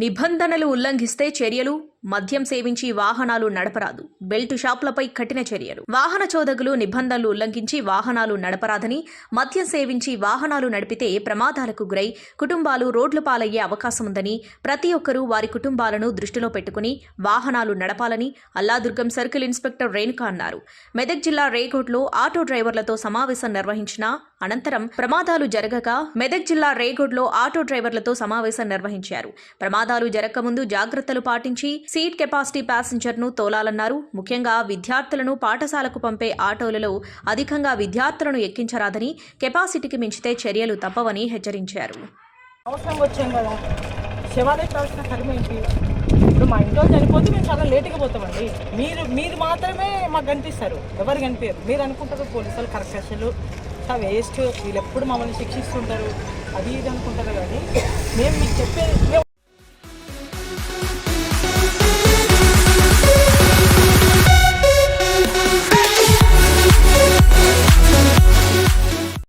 నిబంధనలు ఉల్లంఘిస్తే చర్యలు, మద్యం సేవించి వాహనాలు నడపరాదు, బెల్ట్ షాపులపై కఠిన చర్యలు. వాహన చోదకులు నిబంధనలు ఉల్లంఘించి వాహనాలు నడపరాదని, మద్యం సేవించి వాహనాలు నడిపితే ప్రమాదాలకు గురై కుటుంబాలు రోడ్ల పాలయ్యే అవకాశం ఉందని, ప్రతి ఒక్కరూ వారి కుటుంబాలను దృష్టిలో పెట్టుకుని వాహనాలు నడపాలని అల్లాదుర్గం సర్కిల్ ఇన్స్పెక్టర్ రేణుకా అన్నారు. మెదక్ జిల్లా రేగోడ్లో ఆటో డ్రైవర్లతో సమావేశం నిర్వహించిన అనంతరం ప్రమాదాలు జరగక మెదక్ జిల్లా రేగోడ్లో ఆటో డ్రైవర్లతో సమావేశం నిర్వహించారు. ప్రమాదాలు జరగకముందు జాగ్రత్తలు పాటించి సీట్ కెపాసిటీ ప్యాసింజర్ను తోలాలన్నారు. ముఖ్యంగా విద్యార్థులను పాఠశాలకు పంపే ఆటోలలో అధికంగా విద్యార్థులను ఎక్కించరాదని, కెపాసిటీకి మించితే చర్యలు తప్పవని హెచ్చరించారు. అవసరం వచ్చాం కదా, శవాలకి కావాల్సిన కర్మ ఏంటి? ఇప్పుడు మా ఇంట్లో చనిపోతే మేము చాలా లేట్గా పోతామండి. మీరు మాత్రమే మాకు కనిపిస్తారు, ఎవరు కనిపించారు. మీరు అనుకుంటారు పోలీసులు కరెక్టర్లు వేస్ట్, వీళ్ళు ఎప్పుడు మమ్మల్ని శిక్షిస్తుంటారు అది ఇది అనుకుంటారు. కానీ మేము మీకు చెప్పేది